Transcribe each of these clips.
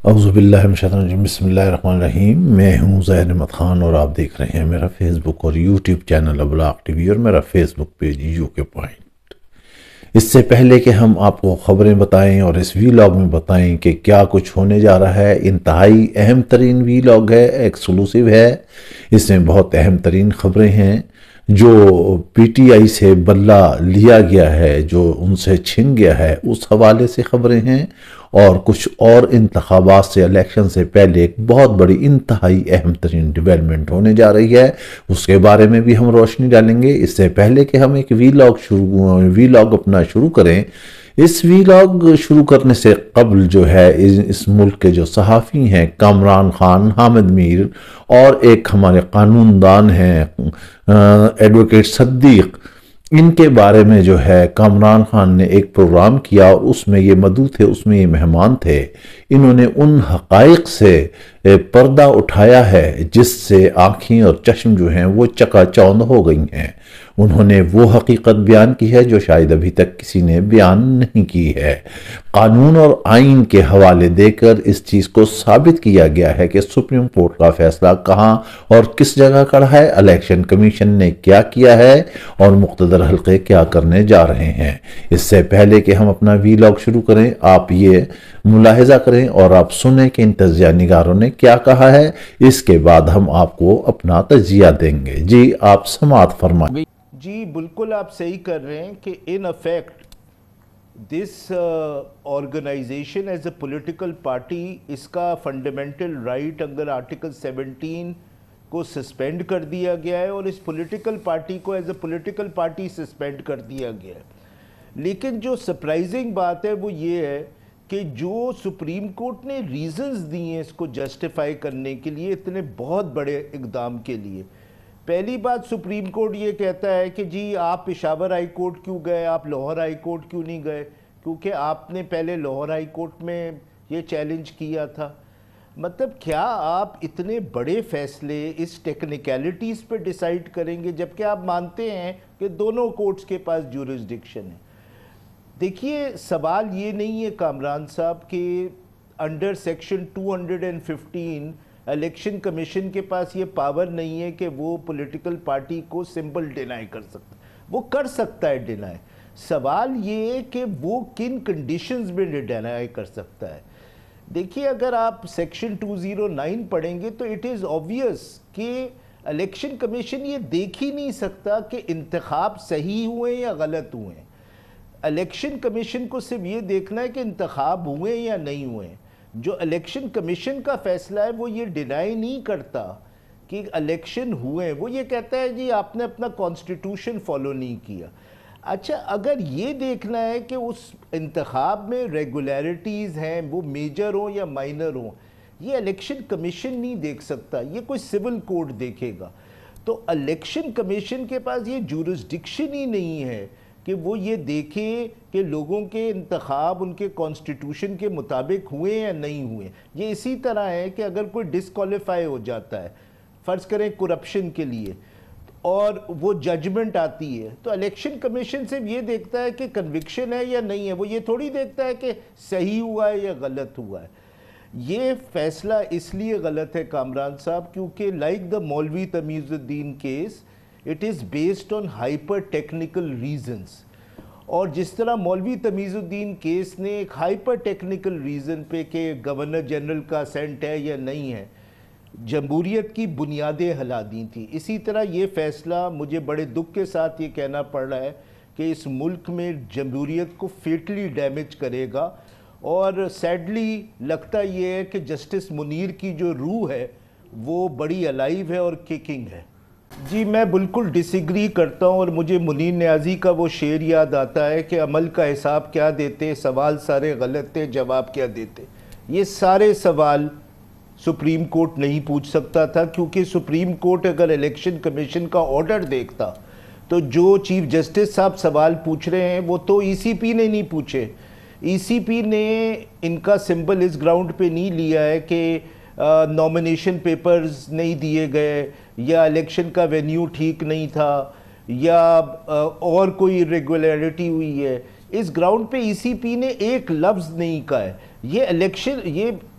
اعوذ باللہ من الشیطان الرجیم، بسم اللہ الرحمن الرحیم۔ میں ہوں ظاہر احمد خان اور آپ دیکھ رہے ہیں میرا فیس بک اور یوٹیوب چینل ابلاغ ٹی وی اور میرا فیس بک پیج یو کے پوائنٹ۔ اس سے پہلے کہ ہم آپ کو خبریں بتائیں اور اس ویلاگ میں بتائیں کہ کیا کچھ ہونے جا رہا ہے، انتہائی اہم ترین ویلاگ ہے، ایکسکلوسیو ہے۔ اس میں بہت اہم ترین خبریں ہیں۔ جو پی ٹی آئی سے بدلہ لیا گیا ہے، جو ان سے چھن گیا ہے، اس حوالے سے خبریں ہیں، اور کچھ اور انتخابات سے، الیکشن سے پہلے ایک بہت بڑی انتہائی اہم ترین ڈیولپمنٹ ہونے جا رہی ہے، اس کے بارے میں بھی ہم روشنی ڈالیں گے۔ اس سے پہلے کہ ہم ایک ویلاگ اپنا شروع کریں، اس ویلاگ شروع کرنے سے قبل جو ہے اس ملک کے جو صحافی ہیں، کامران خان، حامد میر، اور ایک ہمارے قانون دان ہیں ایڈوکیٹ صدیق، ان کے بارے میں جو ہے کامران خان نے ایک پروگرام کیا اور اس میں یہ مدعو تھے، اس میں یہ مہمان تھے۔ انہوں نے ان حقائق سے پردہ اٹھایا ہے جس سے آنکھیں اور چشم جو ہیں وہ چکا چوند ہو گئی ہیں۔ انہوں نے وہ حقیقت بیان کی ہے جو شاید ابھی تک کسی نے بیان نہیں کی ہے۔ قانون اور آئین کے حوالے دے کر اس چیز کو ثابت کیا گیا ہے کہ سپریم کورٹ کا فیصلہ کہاں اور کس جگہ کھڑا ہے، الیکشن کمیشن نے کیا کیا ہے اور مقتدر حلقے کیا کرنے جا رہے ہیں۔ اس سے پہلے کہ ہم اپنا ویلاگ شروع کریں، آپ یہ ملاحظہ کریں اور آپ سنیں کہ ان تجزیہ نگاروں نے کیا کہا ہے۔ اس کے بعد ہم آپ کو اپنا تجزیہ دیں گے۔ جی آپ سماعت فرمائیں۔ جی بالکل آپ صحیح کر رہے ہیں کہ in effect this organization as a political party, اس کا فنڈامنٹل رائٹ اگر آرٹیکل 17 کو سسپینڈ کر دیا گیا ہے اور اس پولیٹیکل پارٹی کو as a political party suspend کر دیا گیا ہے۔ لیکن جو سرپرائزنگ بات ہے وہ یہ ہے کہ جو سپریم کورٹ نے ریزنز دی ہیں اس کو جسٹیفائی کرنے کے لیے، اتنے بہت بڑے اقدام کے لیے، پہلی بات سپریم کورٹ یہ کہتا ہے کہ جی آپ پشاور ہائی کورٹ کیوں گئے، آپ لاہور ہائی کورٹ کیوں نہیں گئے، کیونکہ آپ نے پہلے لاہور ہائی کورٹ میں یہ چیلنج کیا تھا۔ مطلب کیا آپ اتنے بڑے فیصلے اس ٹیکنیکلٹیز پہ ڈیسائیڈ کریں گے جبکہ آپ مانتے ہیں کہ دونوں کورٹس کے پاس جورسڈکشن ہے؟ دیکھیے سوال یہ نہیں ہے کامران صاحب کہ انڈر سیکشن 215 الیکشن کمیشن کے پاس یہ پاور نہیں ہے کہ وہ پولیٹیکل پارٹی کو سمبل ڈینائی کر سکتا ہے، وہ کر سکتا ہے ڈینائی۔ سوال یہ ہے کہ وہ کن کنڈیشنز میں ڈینائی کر سکتا ہے۔ دیکھیے اگر آپ سیکشن 209 پڑھیں گے تو اٹ از obvious کہ الیکشن کمیشن یہ دیکھ ہی نہیں سکتا کہ انتخاب صحیح ہوئے یا غلط ہوئے۔ الیکشن کمیشن کو صرف یہ دیکھنا ہے کہ انتخاب ہوئے یا نہیں ہوئے۔ جو الیکشن کمیشن کا فیصلہ ہے وہ یہ ڈینائی نہیں کرتا کہ الیکشن ہوئے، وہ یہ کہتا ہے جی آپ نے اپنا کانسٹیٹیوشن فالو نہیں کیا۔ اچھا اگر یہ دیکھنا ہے کہ اس انتخاب میں ریگولیرٹیز ہیں وہ میجر ہوں یا مائنر ہوں، یہ الیکشن کمیشن نہیں دیکھ سکتا، یہ کوئی سول کوڈ دیکھے گا۔ تو الیکشن کمیشن کے پاس یہ جورسڈکشن ہی نہیں ہے کہ وہ یہ دیکھے کہ لوگوں کے انتخاب ان کے کانسٹیٹیوشن کے مطابق ہوئے یا نہیں ہوئے۔ یہ اسی طرح ہے کہ اگر کوئی ڈسکوالیفائی ہو جاتا ہے، فرض کریں کرپشن کے لیے، اور وہ ججمنٹ آتی ہے تو الیکشن کمیشن صرف یہ دیکھتا ہے کہ کنوکشن ہے یا نہیں ہے، وہ یہ تھوڑی دیکھتا ہے کہ صحیح ہوا ہے یا غلط ہوا ہے۔ یہ فیصلہ اس لیے غلط ہے کامران صاحب کیونکہ لائک دا مولوی تمیز الدین case, it is based on hyper technical reasons, اور جس طرح مولوی تمیز الدین کیس نے ایک ہائپر ٹیکنیکل ریزن پہ کہ گورنر جنرل کا اسینٹ ہے یا نہیں ہے، جمہوریت کی بنیادیں ہلا دی تھیں، اسی طرح یہ فیصلہ مجھے بڑے دکھ کے ساتھ یہ کہنا پڑ رہا ہے کہ اس ملک میں جمہوریت کو فیٹلی ڈیمیج کرے گا، اور سیڈلی لگتا یہ ہے کہ جسٹس منیر کی جو روح ہے وہ بڑی الائیو ہے اور کیکنگ ہے۔ جی میں بالکل ڈس ایگری کرتا ہوں، اور مجھے منیر نیازی کا وہ شعر یاد آتا ہے کہ عمل کا حساب کیا دیتے، سوال سارے غلط تھے، جواب کیا دیتے۔ یہ سارے سوال سپریم کورٹ نہیں پوچھ سکتا تھا کیونکہ سپریم کورٹ اگر الیکشن کمیشن کا آرڈر دیکھتا تو جو چیف جسٹس صاحب سوال پوچھ رہے ہیں وہ تو ای سی پی نے نہیں پوچھے۔ ای سی پی نے ان کا سمبل اس گراؤنڈ پہ نہیں لیا ہے کہ نومینیشن پیپرز نہیں دیے گئے یا الیکشن کا وینیو ٹھیک نہیں تھا یا اور کوئی ریگولیرٹی ہوئی ہے۔ اس گراؤنڈ پہ ای سی پی نے ایک لفظ نہیں کہا ہے۔ یہ الیکشن، یہ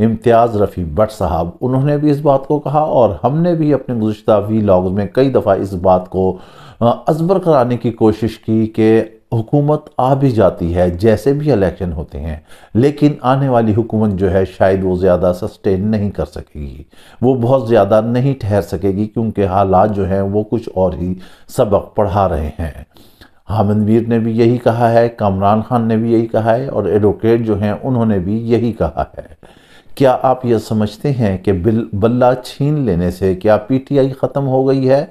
امتیاز رفیع بٹ صاحب، انہوں نے بھی اس بات کو کہا، اور ہم نے بھی اپنے گزشتہ ویلاگز میں کئی دفعہ اس بات کو ازبر کرانے کی کوشش کی کہ حکومت آ بھی جاتی ہے جیسے بھی الیکشن ہوتے ہیں، لیکن آنے والی حکومت جو ہے شاید وہ زیادہ سسٹین نہیں کر سکے گی، وہ بہت زیادہ نہیں ٹھہر سکے گی، کیونکہ حالات جو ہیں وہ کچھ اور ہی سبق پڑھا رہے ہیں۔ حامد میر نے بھی یہی کہا ہے، کامران خان نے بھی یہی کہا ہے، اور ایڈوکیٹ جو ہیں انہوں نے بھی یہی کہا ہے۔ کیا آپ یہ سمجھتے ہیں کہ بلہ چھین لینے سے کیا پی ٹی آئی ختم ہو گئی ہے؟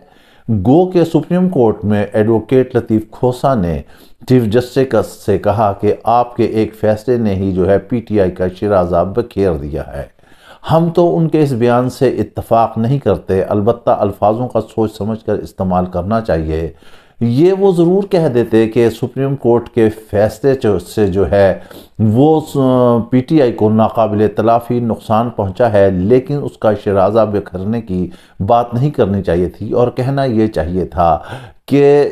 گو کہ سپریم کورٹ میں ایڈوکیٹ لطیف کھوسہ نے چیف جسٹس سے کہا کہ آپ کے ایک فیصلے نے ہی جو ہے پی ٹی آئی کا شیرازہ بکھیر دیا ہے۔ ہم تو ان کے اس بیان سے اتفاق نہیں کرتے، البتہ الفاظوں کا سوچ سمجھ کر استعمال کرنا چاہیے۔ یہ وہ ضرور کہہ دیتے کہ سپریم کورٹ کے فیصلے سے جو ہے وہ پی ٹی آئی کو ناقابل تلافی نقصان پہنچا ہے، لیکن اس کا شیرازہ بکھرنے کی بات نہیں کرنی چاہیے تھی، اور کہنا یہ چاہیے تھا کہ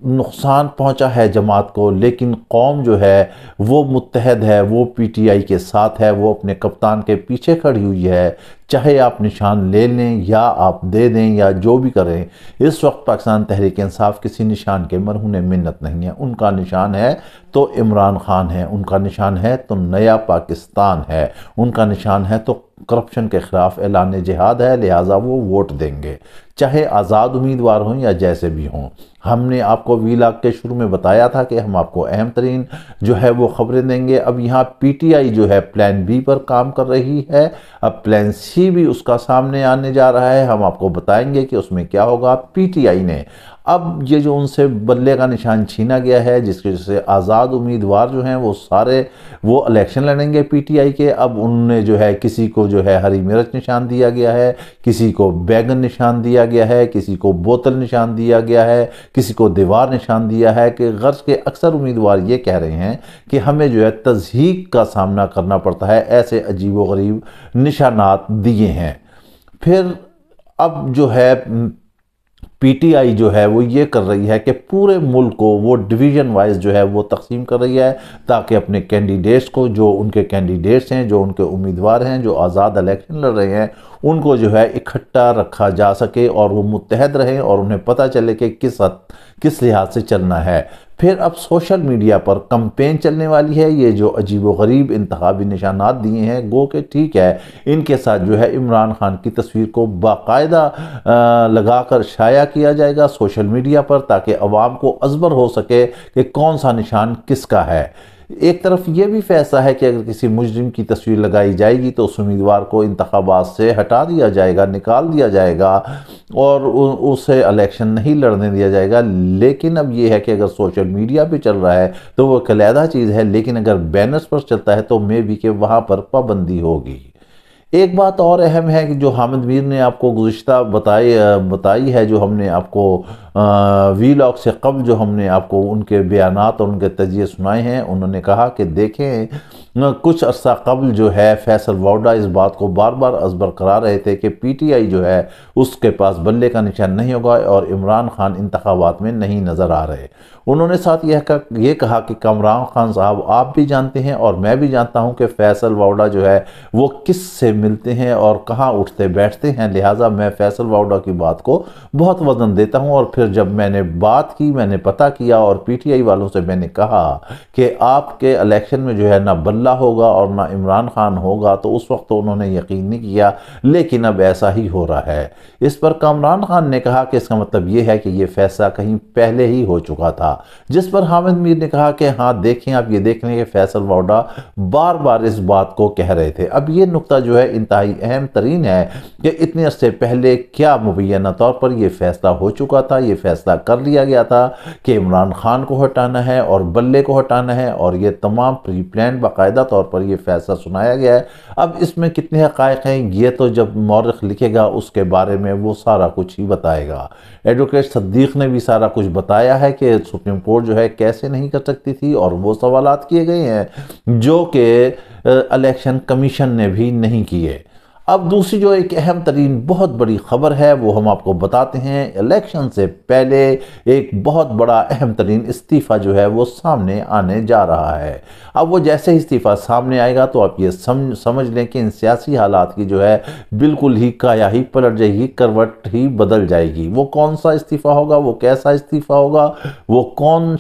نقصان پہنچا ہے جماعت کو، لیکن قوم جو ہے وہ متحد ہے، وہ پی ٹی آئی کے ساتھ ہے، وہ اپنے کپتان کے پیچھے کھڑی ہوئی ہے، چاہے آپ نشان لے لیں یا آپ دے دیں یا جو بھی کریں۔ اس وقت پاکستان تحریک انصاف کسی نشان کے مرہون منت نہیں ہے، ان کا نشان ہے تو عمران خان ہے، ان کا نشان ہے تو نیا پاکستان ہے، ان کا نشان ہے تو کرپشن کے خلاف اعلان جہاد ہے، لہٰذا وہ ووٹ دیں گے، چاہے آزاد امیدوار ہوں یا جیسے بھی ہوں۔ ہم نے آپ کو ویلاگ کے شروع میں بتایا تھا کہ ہم آپ کو اہم ترین جو ہے وہ خبریں دیں گے۔ اب یہاں پی ٹی آئی جو ہے پلان بی پر کام کر رہی ہے، اب پلان سی بھی اس کا سامنے آنے جا رہا ہے، ہم آپ کو بتائیں گے کہ اس میں کیا ہوگا۔ پی ٹی آئی نے اب یہ جو ان سے بلے کا نشان چھینا گیا ہے، جس کی وجہ سے آزاد امیدوار جو ہیں وہ سارے وہ الیکشن لڑیں گے پی ٹی آئی کے، اب انہوں نے جو ہے کسی کو جو ہے ہری مرچ نشان دیا گیا ہے، کسی کو بیگن نشان دیا گیا ہے، کسی کو بوتل نشان دیا گیا ہے، کسی کو دیوار نشان دیا ہے، کہ غرض کے اکثر امیدوار یہ کہہ رہے ہیں کہ ہمیں جو ہے تضحیک کا سامنا کرنا پڑتا ہے، ایسے عجیب و غریب نشانات دیے ہیں۔ پھر اب جو ہے پی ٹی آئی جو ہے وہ یہ کر رہی ہے کہ پورے ملک کو وہ ڈویژن وائز جو ہے وہ تقسیم کر رہی ہے، تاکہ اپنے کینڈیڈیٹس کو، جو ان کے کینڈیڈیٹس ہیں، جو ان کے امیدوار ہیں، جو آزاد الیکشن لڑ رہے ہیں، ان کو جو ہے اکٹھا رکھا جا سکے اور وہ متحد رہیں اور انہیں پتہ چلے کہ کس لحاظ سے چلنا ہے۔ پھر اب سوشل میڈیا پر کمپین چلنے والی ہے، یہ جو عجیب و غریب انتخابی نشانات دیے ہیں، گو کہ ٹھیک ہے ان کے ساتھ جو ہے عمران خان کی تصویر کو باقاعدہ لگا کر شائع کیا جائے گا سوشل میڈیا پر، تاکہ عوام کو ازبر ہو سکے کہ کون سا نشان کس کا ہے۔ ایک طرف یہ بھی فیصلہ ہے کہ اگر کسی مجرم کی تصویر لگائی جائے گی تو اس امیدوار کو انتخابات سے ہٹا دیا جائے گا، نکال دیا جائے گا اور اسے الیکشن نہیں لڑنے دیا جائے گا۔ لیکن اب یہ ہے کہ اگر سوشل میڈیا پہ چل رہا ہے تو وہ ایک علیحدہ چیز ہے، لیکن اگر بینرز پر چلتا ہے تو میں بھی کہ وہاں پر پابندی ہوگی۔ ایک بات اور اہم ہے کہ جو حامد میر نے آپ کو گزشتہ بتائی ہے، جو ہم نے آپ کو ویلاگ سے قبل جو ہم نے آپ کو ان کے بیانات اور ان کے تجزیے سنائے ہیں، انہوں نے کہا کہ دیکھیں کچھ عرصہ قبل جو ہے فیصل ووڈا اس بات کو بار بار ازبر کرا رہے تھے کہ پی ٹی آئی جو ہے اس کے پاس بلے کا نشان نہیں ہوگا اور عمران خان انتخابات میں نہیں نظر آ رہے۔ انہوں نے ساتھ یہ کہا کہ کامران خان صاحب آپ بھی جانتے ہیں اور میں بھی جانتا ہوں کہ فیصل ووڈا جو ہے وہ کس سے ملتے ہیں اور کہاں اٹھتے بیٹھتے ہیں، لہٰذا میں فیصل ووڈا کی بات کو بہت وزن دیتا ہوں۔ اور پھر جب میں نے بات کی، میں نے پتہ کیا اور پی ٹی آئی والوں سے میں نے کہا کہ آپ کے الیکشن میں جو ہے نہ بلہ ہوگا اور نہ عمران خان ہوگا، تو اس وقت تو انہوں نے یقین نہیں کیا، لیکن اب ایسا ہی ہو رہا ہے۔ اس پر کامران خان نے کہا کہ اس کا مطلب یہ ہے کہ یہ فیصلہ کہیں پہلے ہی ہو چکا تھا، جس پر حامد میر نے کہا کہ ہاں دیکھیں، آپ یہ دیکھ لیں کہ فیصل ووڈا بار بار اس بات کو کہہ رہے تھے۔ اب یہ نقطہ جو ہے انتہائی اہم ترین ہے کہ اتنے عرصے پہلے کیا مبینہ طور پر یہ فیصلہ ہو چکا تھا، یہ فیصلہ کر لیا گیا تھا کہ عمران خان کو ہٹانا ہے اور بلے کو ہٹانا ہے، اور یہ تمام پری پلان باقاعدہ طور پر یہ فیصلہ سنایا گیا ہے۔ اب اس میں کتنے حقائق ہیں یہ تو جب مورخ لکھے گا اس کے بارے میں وہ سارا کچھ ہی بتائے گا۔ ایڈوکیٹ صدیق نے بھی سارا کچھ بتایا ہے کہ سپریم کورٹ جو ہے کیسے نہیں کر سکتی تھی، اور وہ سوالات کیے گئے ہیں جو کہ الیکشن کمیشن نے بھی نہیں کیے۔ اب دوسری جو ایک اہم ترین بہت بڑی خبر ہے وہ ہم آپ کو بتاتے ہیں۔ الیکشن سے پہلے ایک بہت بڑا اہم ترین استعفیٰ جو ہے وہ سامنے آنے جا رہا ہے۔ اب وہ جیسے ہی استعفیٰ سامنے آئے گا تو آپ یہ سمجھ لیں کہ ان سیاسی حالات کی جو ہے بالکل ہی کایا ہی پلٹ جائے گی، کروٹ ہی بدل جائے گی۔ وہ کون سا استعفیٰ ہوگا، وہ کیسا استعفیٰ ہوگا، وہ کون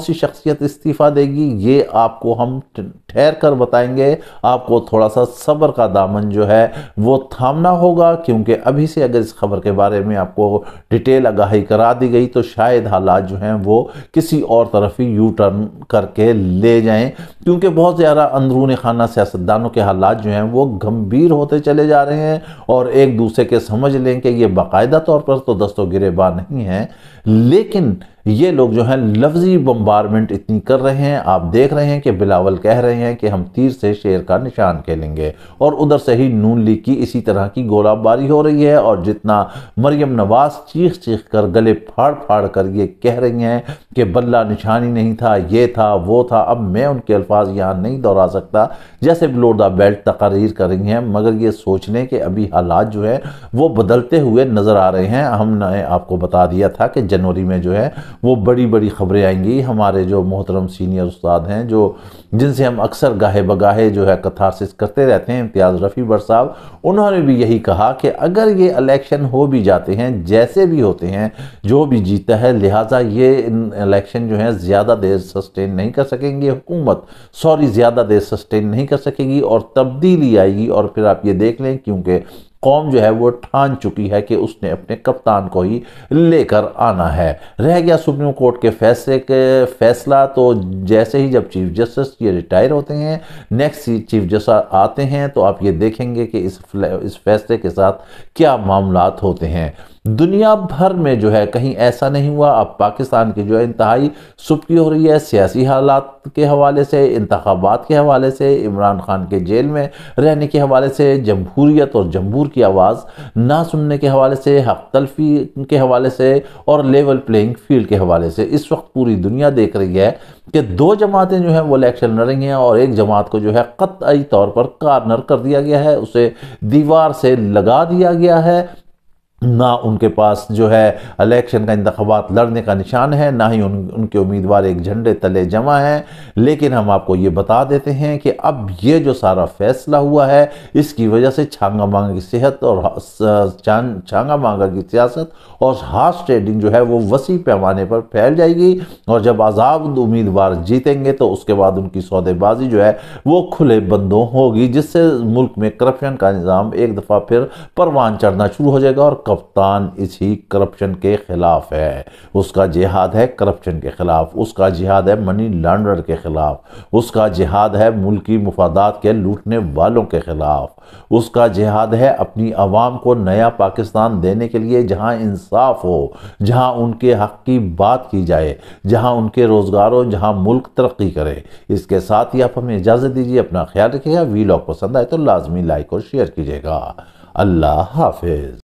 سی شخصیت استعفیٰ دے گی، یہ آپ کو ہم ٹھہر کر بتائیں گے۔ آپ کو تھوڑا سا صبر کا دامن جو ہے وہ تھامنا ہوگا، کیونکہ ابھی سے اگر اس خبر کے بارے میں آپ کو ڈیٹیل آگاہی کرا دی گئی تو شاید حالات جو ہیں وہ کسی اور طرف ہی یو ٹرن کر کے لے جائیں، کیونکہ بہت زیادہ اندرون خانہ سیاستدانوں کے حالات جو ہیں وہ گمبھیر ہوتے چلے جا رہے ہیں، اور ایک دوسرے کے سمجھ لیں کہ یہ باقاعدہ طور پر تو دست و گریباں نہیں ہیں، لیکن یہ لوگ جو ہیں لفظی بمبارمنٹ اتنی کر رہے ہیں۔ آپ دیکھ رہے ہیں کہ بلاول کہہ رہے ہیں کہ ہم تیر سے شیر کا نشان کھیلیں گے، اور ادھر سے ہی نون لیگ کی اسی طرح کی گولہ باری ہو رہی ہے، اور جتنا مریم نواز چیخ چیخ کر گلے پھاڑ پھاڑ کر یہ کہہ رہی ہیں کہ بلہ نشانی نہیں تھا، یہ تھا وہ تھا، اب میں ان کے الفاظ یہاں نہیں دہرا سکتا، جیسے بلو دا بیلٹ تقاریر کر رہی ہیں، مگر یہ سوچ لیں کہ ابھی حالات جو ہے وہ بدلتے ہوئے نظر آ رہے ہیں۔ ہم نے آپ کو بتا دیا تھا کہ جنوری میں جو ہے وہ بڑی بڑی خبریں آئیں گی۔ ہمارے جو محترم سینئر استاد ہیں جن سے ہم اکثر گاہے بگاہے جو ہے کتھارسس کرتے رہتے ہیں، امتیاز رفیع بر صاحب، انہوں نے بھی یہی کہا کہ اگر یہ الیکشن ہو بھی جاتے ہیں، جیسے بھی ہوتے ہیں، جو بھی جیتا ہے، لہٰذا یہ الیکشن جو ہے زیادہ دیر سسٹین نہیں کر سکیں گے، حکومت زیادہ دیر سسٹین نہیں کر سکے گی، اور تبدیلی آئے گی۔ اور پھر آپ یہ دیکھ لیں، کیونکہ قوم جو ہے وہ ٹھان چکی ہے کہ اس نے اپنے کپتان کو ہی لے کر آنا ہے۔ رہ گیا سپریم کورٹ کے فیصلہ، تو جیسے ہی جب چیف جسٹس یہ ریٹائر ہوتے ہیں، نیکسٹ چیف جسٹس آتے ہیں، تو آپ یہ دیکھیں گے کہ اس فیصلے کے ساتھ کیا معاملات ہوتے ہیں۔ دنیا بھر میں جو ہے کہیں ایسا نہیں ہوا۔ اب پاکستان کی جو ہے انتہائی سستی ہو رہی ہے، سیاسی حالات کے حوالے سے، انتخابات کے حوالے سے، عمران خان کے جیل میں رہنے کے حوالے سے، جمہوریت اور جمہور کی آواز نہ سننے کے حوالے سے، حق تلفی کے حوالے سے، اور لیول پلینگ فیلڈ کے حوالے سے۔ اس وقت پوری دنیا دیکھ رہی ہے کہ دو جماعتیں جو ہیں وہ الیکشن لڑ رہی ہیں، اور ایک جماعت کو جو ہے قطعی طور پر کارنر کر دیا گیا ہے، اسے دیوار سے لگا دیا گیا ہے۔ نہ ان کے پاس جو ہے الیکشن کا انتخابات لڑنے کا نشان ہے، نہ ہی ان کے امیدوار ایک جھنڈے تلے جمع ہیں۔ لیکن ہم آپ کو یہ بتا دیتے ہیں کہ اب یہ جو سارا فیصلہ ہوا ہے، اس کی وجہ سے چھانگا مانگا کی صحت اور چھانگا مانگا کی سیاست اور ہارس ٹریڈنگ جو ہے وہ وسیع پیمانے پر پھیل جائے گی، اور جب آزاد امیدوار جیتیں گے تو اس کے بعد ان کی سودے بازی جو ہے وہ کھلے بندوں ہوگی، جس سے ملک میں کرپشن کا نظام ایک دفعہ پھر پروان چڑھنا شروع ہو جائے گا۔ اور کپتان اسی کرپشن کے خلاف ہے، اس کا جہاد ہے کرپشن کے خلاف، اس کا جہاد ہے منی لانڈر کے خلاف، اس کا جہاد ہے ملکی مفادات کے لوٹنے والوں کے خلاف، اس کا جہاد ہے اپنی عوام کو نیا پاکستان دینے کے لیے، جہاں انصاف ہو، جہاں ان کے حق کی بات کی جائے، جہاں ان کے روزگار ہو، جہاں ملک ترقی کرے۔ اس کے ساتھ ہی آپ ہمیں اجازت دیجیے، اپنا خیال رکھیے گا۔ ویلاگ پسند آئے تو لازمی لائک اور شیئر کیجیے گا۔ اللہ حافظ۔